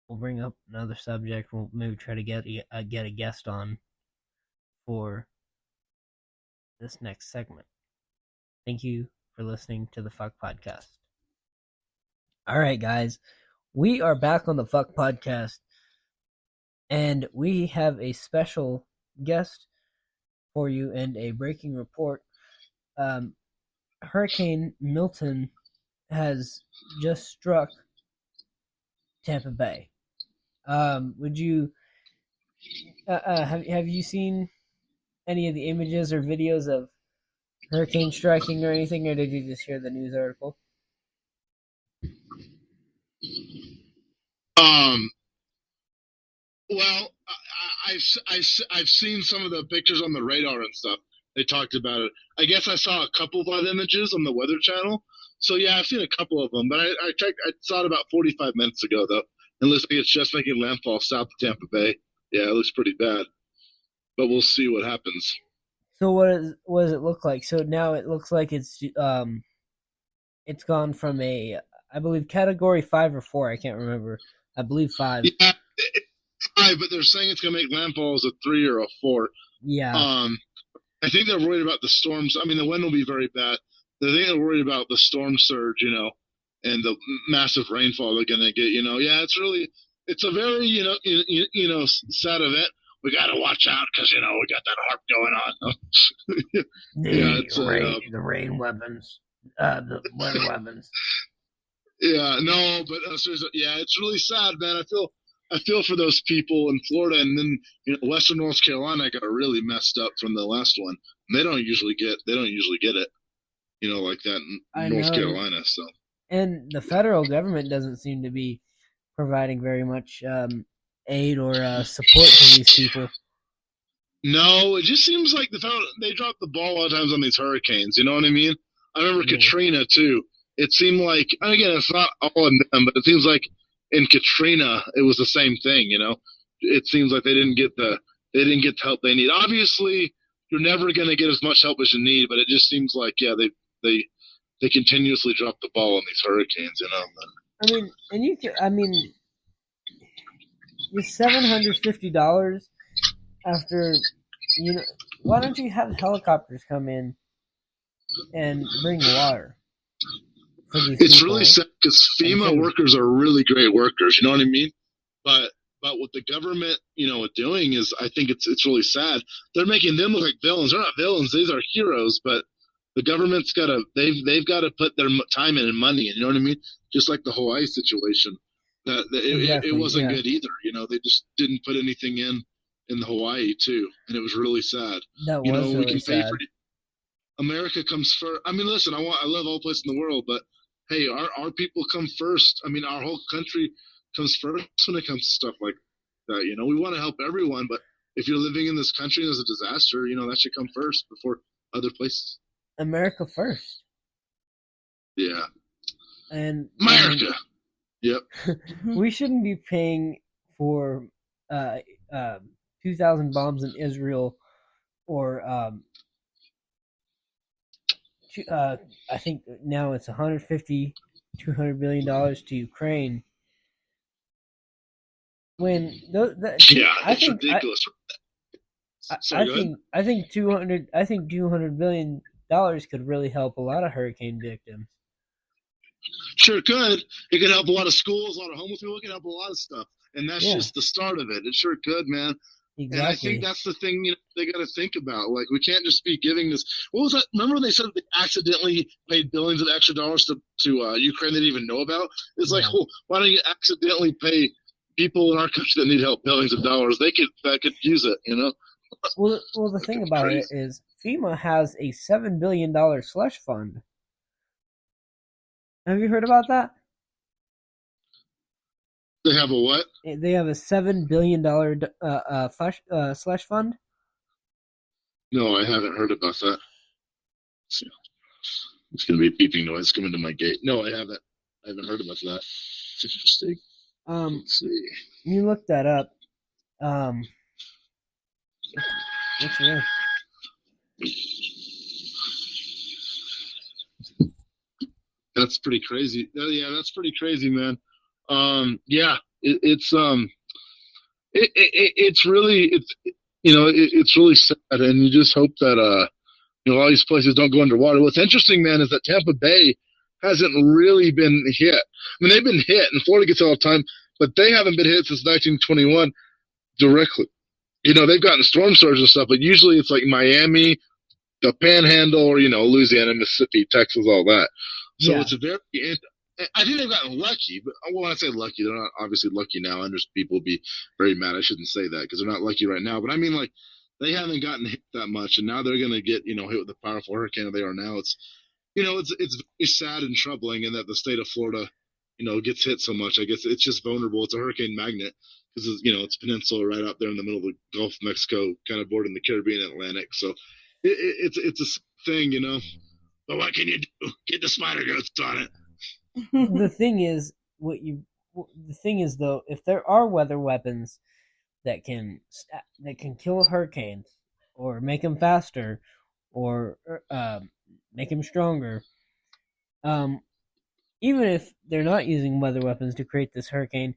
we'll bring up another subject. We'll maybe try to get a guest on for this next segment. Thank you for listening to the Fuck Podcast. All right, guys, we are back on the Fuck Podcast, and we have a special guest for you and a breaking report. Hurricane Milton has just struck Tampa Bay. Would you have you seen any of the images or videos of hurricane striking or anything, or did you just hear the news article? Well, I've seen some of the pictures on the radar and stuff. They talked about it. I guess I saw a couple of images on the Weather Channel. So yeah, I've seen a couple of them, but I checked. I saw it about 45 minutes ago though. It looks like it's just making landfall south of Tampa Bay. Yeah, it looks pretty bad, but we'll see what happens. So what does it look like? So now it looks like it's gone from a, I believe, category 5 or 4. I can't remember. I believe 5. Yeah, it's 5, but they're saying it's gonna make landfall as a 3 or a 4. Yeah. I think they're worried about the storms. I mean, the wind will be very bad. I think they're worried about the storm surge, and the massive rainfall they're going to get. Yeah, it's a very, sad event. We got to watch out because we got that harp going on. The rain weapons, the weather weapons. Yeah, no, but seriously, yeah, it's really sad, man. I feel for those people in Florida, and then Western North Carolina got really messed up from the last one. And they don't usually get it, like that in North Carolina. So, and the federal government doesn't seem to be providing very much aid or support to these people. No, it just seems like they drop the ball a lot of times on these hurricanes. You know what I mean? I remember Katrina too. It seemed like, and again, it's not all in them, but it seems like in Katrina it was the same thing. It seems like they didn't get the help they need. Obviously, you're never going to get as much help as you need, but it just seems like they continuously drop the ball on these hurricanes. It's $750 after, why don't you have helicopters come in and bring water for these It's people? really sad because FEMA workers are really great workers. You know what I mean? But what the government, doing is, I think it's really sad. They're making them look like villains. They're not villains. These are heroes. But the government's they've got to put their time in and money in. You know what I mean? Just like the Hawaii situation. It wasn't good either. They just didn't put anything in the Hawaii too, and it was really sad. That was really sad. America comes first. I mean, listen, I love all places in the world, but hey, our people come first. I mean, our whole country comes first when it comes to stuff like that. We want to help everyone, but if you're living in this country and there's a disaster, that should come first before other places. America first. Yeah. And America. Yep. We shouldn't be paying for 2,000 bombs in Israel, or I think now it's $150, $200 billion to Ukraine. When it's ridiculous. I think $200 billion could really help a lot of hurricane victims. Sure could. It could help a lot of schools, a lot of homeless people. It could help a lot of stuff, and that's just the start of it. It sure could, man. Exactly. And I think that's the thing they got to think about. Like, we can't just be giving this. What was that? Remember when they said they accidentally paid billions of extra dollars to Ukraine they didn't even know about? It's like, well, why don't you accidentally pay people in our country that need help billions of dollars? That could use it, Well, the thing about it is FEMA has a $7 billion slush fund. Have you heard about that? They have a what? They have a $7 billion slush fund. No, I haven't heard about that. It's going to be a beeping noise coming to my gate. No, I haven't. I haven't heard about that. It's interesting. Let's see. You look that up. What's real? That's pretty crazy. Yeah, that's pretty crazy, man. Yeah, it's really it's really sad, and you just hope that all these places don't go underwater. What's interesting, man, is that Tampa Bay hasn't really been hit. I mean, they've been hit, and Florida gets it all the time, but they haven't been hit since 1921 directly. They've gotten storm surge and stuff, but usually it's like Miami, the Panhandle, or Louisiana, Mississippi, Texas, all that. So yeah. It's a very. I think they've gotten lucky, but when I say lucky, they're not obviously lucky now. I understand people would be very mad. I shouldn't say that because they're not lucky right now. But I mean, like, they haven't gotten hit that much, and now they're going to get hit with a powerful hurricane that they are now. It's it's very sad and troubling, in that the state of Florida, gets hit so much. I guess it's just vulnerable. It's a hurricane magnet because it's a peninsula right out there in the middle of the Gulf of Mexico, kind of bordering the Caribbean and Atlantic. So it's a thing, But what can you do? Get the spider ghosts on it. The thing is, though, if there are weather weapons that can kill hurricanes, or make them faster, or make them stronger, even if they're not using weather weapons to create this hurricane,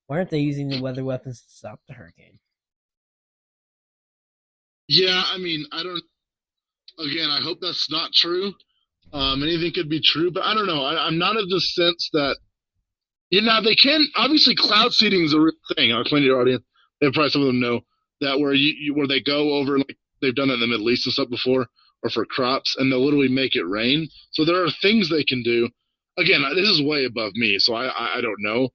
why aren't they using the weather weapons to stop the hurricane? Yeah, I mean, I don't. Again, I hope that's not true. Anything could be true, but I don't know. I'm not of the sense that, they can, obviously cloud seeding is a real thing. I'll explain to your audience. Probably some of them know that where they go over, like they've done it in the Middle East and stuff before, or for crops, and they'll literally make it rain. So there are things they can do. Again, this is way above me, so I don't know.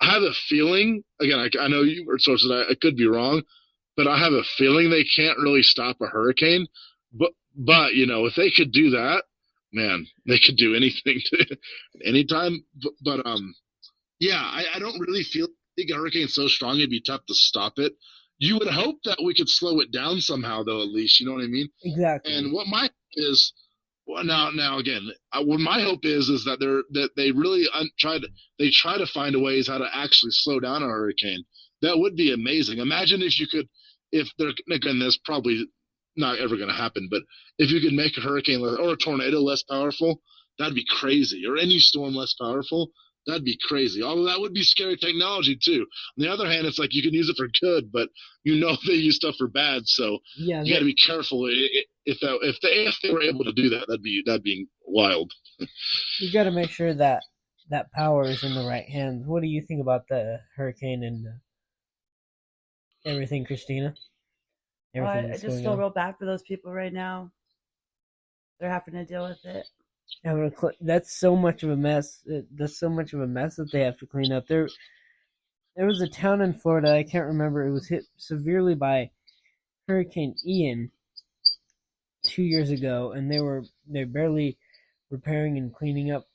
I have a feeling, again, I know you heard sources, I could be wrong, but I have a feeling they can't really stop a hurricane. But if they could do that, man, they could do anything anytime. But yeah, I don't really think a hurricane's so strong it'd be tough to stop it. You would hope that we could slow it down somehow, though, at least. You know what I mean? Exactly. And what my hope is, well, now again, what my hope is that they really try to find a ways how to actually slow down a hurricane. That would be amazing. Imagine if you could, if they're, again, that's probably not ever going to happen, but if you could make a hurricane or a tornado less powerful, that'd be crazy. Or any storm less powerful, that'd be crazy. Although that would be scary technology too. On the other hand, it's like you can use it for good, but they use stuff for bad. So yeah, you got to be careful. If they were able to do that, that'd be wild. You got to make sure that power is in the right hands. What do you think about the hurricane and everything, Christina? I just feel real bad for those people right now. They're having to deal with it. That's so much of a mess. That's so much of a mess that they have to clean up. There was a town in Florida, I can't remember, it was hit severely by Hurricane Ian 2 years ago, and they're barely repairing and cleaning up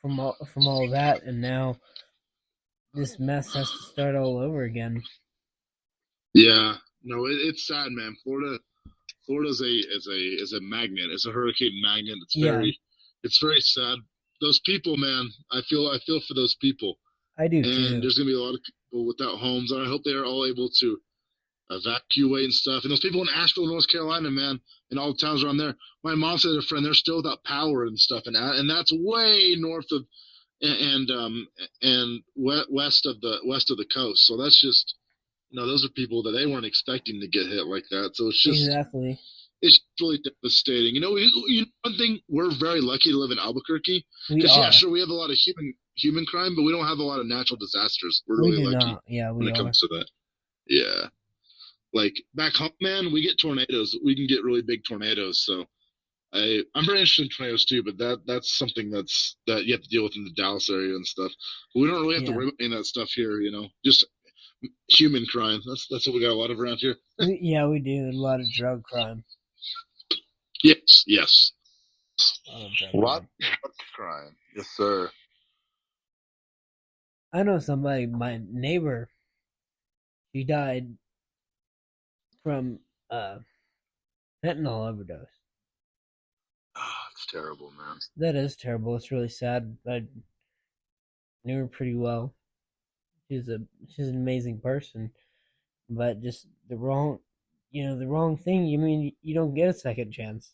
from all of that, and now this mess has to start all over again. Yeah, no, it's sad, man. Florida's is a magnet. It's a hurricane magnet. It's very sad. Those people, man, I feel for those people. I do too. And there's gonna be a lot of people without homes, and I hope they are all able to evacuate and stuff. And those people in Asheville, North Carolina, man, and all the towns around there. My mom said a friend, they're still without power and stuff, and that's way north of and west of the coast. So that's just, those are people that they weren't expecting to get hit like that. So it's just exactly. It's really devastating. One thing, we're very lucky to live in Albuquerque. Because yeah, sure, we have a lot of human crime, but we don't have a lot of natural disasters. We're really lucky. Not. Yeah, when it comes to that. Yeah. Like back home, man, we get tornadoes. We can get really big tornadoes. So I'm very interested in tornadoes too, but that's something that you have to deal with in the Dallas area and stuff. But we don't really have to worry about any of that stuff here, just human crime. That's what we got a lot of around here. Yeah, we do. A lot of drug crime. Yes. What crime? Yes, sir. I know somebody, my neighbor, she died from fentanyl overdose. Oh, it's terrible, man. That is terrible. It's really sad. I knew her pretty well. She's an amazing person, but just the wrong thing. You mean you don't get a second chance?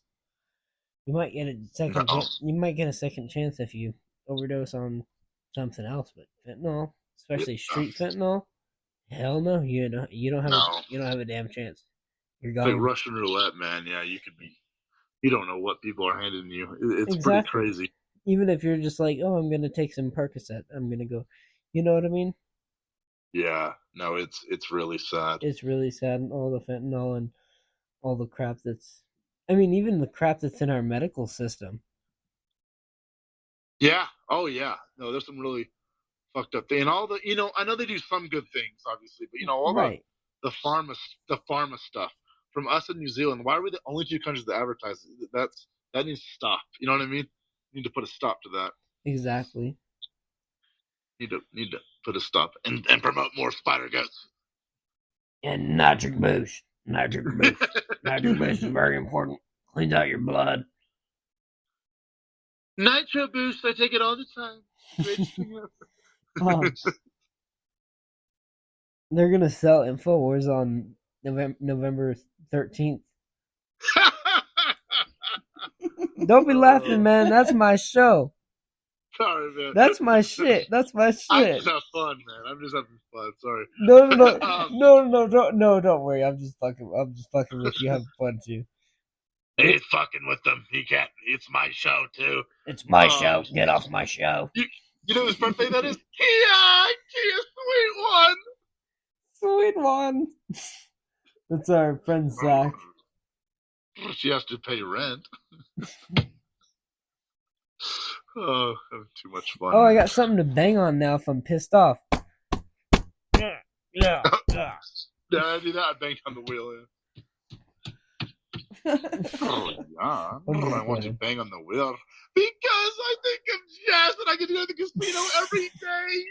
You might get a second. You might get a second chance if you overdose on something else, but fentanyl. especially street fentanyl, hell no, you don't have a damn chance. You're gone. It's like Russian roulette, man. Yeah, you don't know what people are handing you. It's pretty crazy. Even if you're just like, oh, I'm gonna take some Percocet, I'm gonna go, you know what I mean? Yeah, no, it's really sad. It's really sad, all the fentanyl and all the crap even the crap that's in our medical system. Yeah. Oh, yeah. No, there's some really fucked up things. And all the, I know they do some good things, obviously, but all the pharma stuff from us in New Zealand. Why are we the only two countries that advertise? That needs to stop. You know what I mean? Need to put a stop to that. Exactly. Need to put a stop and promote more spider goats. And nitric boost. Nitric boost is very important. Cleans out your blood. Nitro boost, I take it all the time. They're gonna sell InfoWars on November 13th. Don't be laughing, man. That's my show. Sorry, man. That's my shit. That's my shit. I just have fun, man. I'm just having fun. Sorry. No, don't worry. I'm just fucking with you. Having fun too. He's fucking with them. He can't. It's my show too. It's my show. Get off my show. You know whose birthday that is? Kia, sweet one. That's our friend Zach. She has to pay rent. Oh, having too much fun. Oh, I got something to bang on now if I'm pissed off. Yeah. Yeah, I do that. I banged on the wheel. Oh, yeah. I want to bang on the wheel because I think of jazz and I get to go to the casino every day.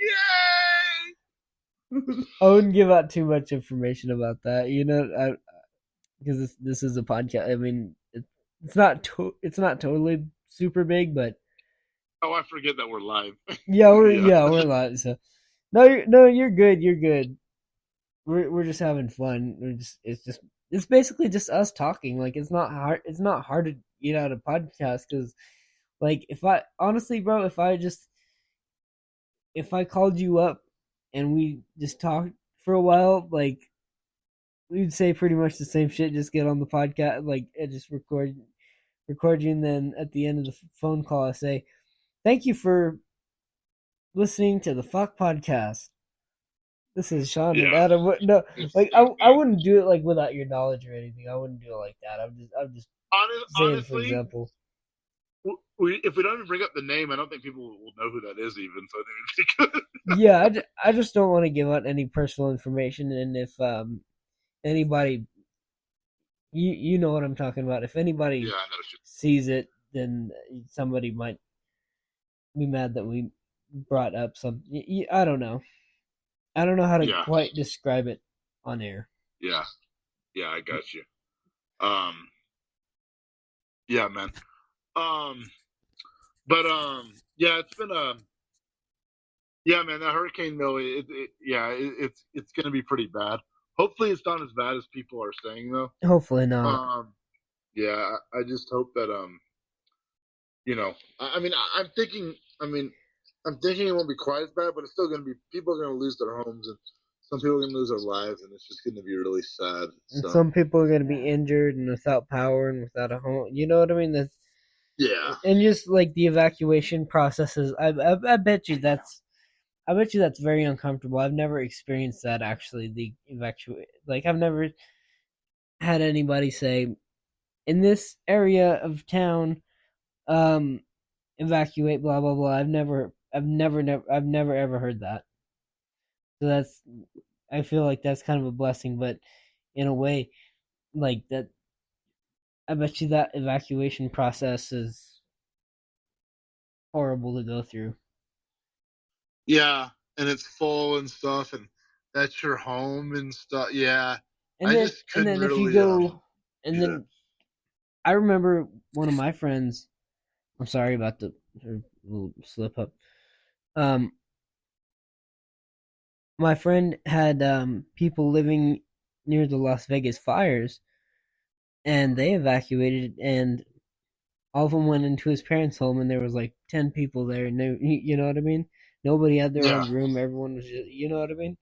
Yay! I wouldn't give out too much information about that, because this is a podcast. I mean, it's not totally super big, but I forget that we're live. we're live. So you're good. You're good. We're just having fun. It's basically just us talking. Like it's not hard. It's not hard to get out a podcast because, like, if I called you up and we just talked for a while, like we'd say pretty much the same shit. Just get on the podcast, like, and just record you, and then at the end of the phone call, I say, "Thank you for listening to the Fuck Podcast. This is Sean and Adam." No, like I wouldn't do it like without your knowledge or anything. I wouldn't do it like that. I'm just saying, honestly, for example. If we don't even bring up the name, I don't think people will know who that is even. So I think it'd be good. Yeah, I just don't want to give out any personal information, and if anybody, you know what I'm talking about. If anybody sees it, then somebody might be mad that we brought up something. I don't know. I don't know how to quite describe it on air. Yeah, I got you. Yeah, man. Yeah, it's been yeah, man. That Hurricane Millie, it's gonna be pretty bad. Hopefully, it's not as bad as people are saying, though. Hopefully not. Yeah, I just hope that I'm thinking it won't be quite as bad, but it's still going to be, people are going to lose their homes and some people are going to lose their lives, and it's just going to be really sad. So. And some people are going to be injured and without power and without a home. You know what I mean? And just like the evacuation processes, I bet you that's very uncomfortable. I've never experienced that actually. The like I've never had anybody say, in this area of town, evacuate, blah blah blah. I've never ever heard that. So I feel like that's kind of a blessing, but in a way, like that, I bet you that evacuation process is horrible to go through. Yeah, and it's full and stuff, and that's your home and stuff. Yeah, and then if you go, and then I remember one of my friends. I'm sorry about the little slip up. My friend had people living near the Las Vegas fires, and they evacuated, and all of them went into his parents' home, and there was like 10 people there, and you know what I mean? Nobody had their own room. Everyone was just, you know what I mean?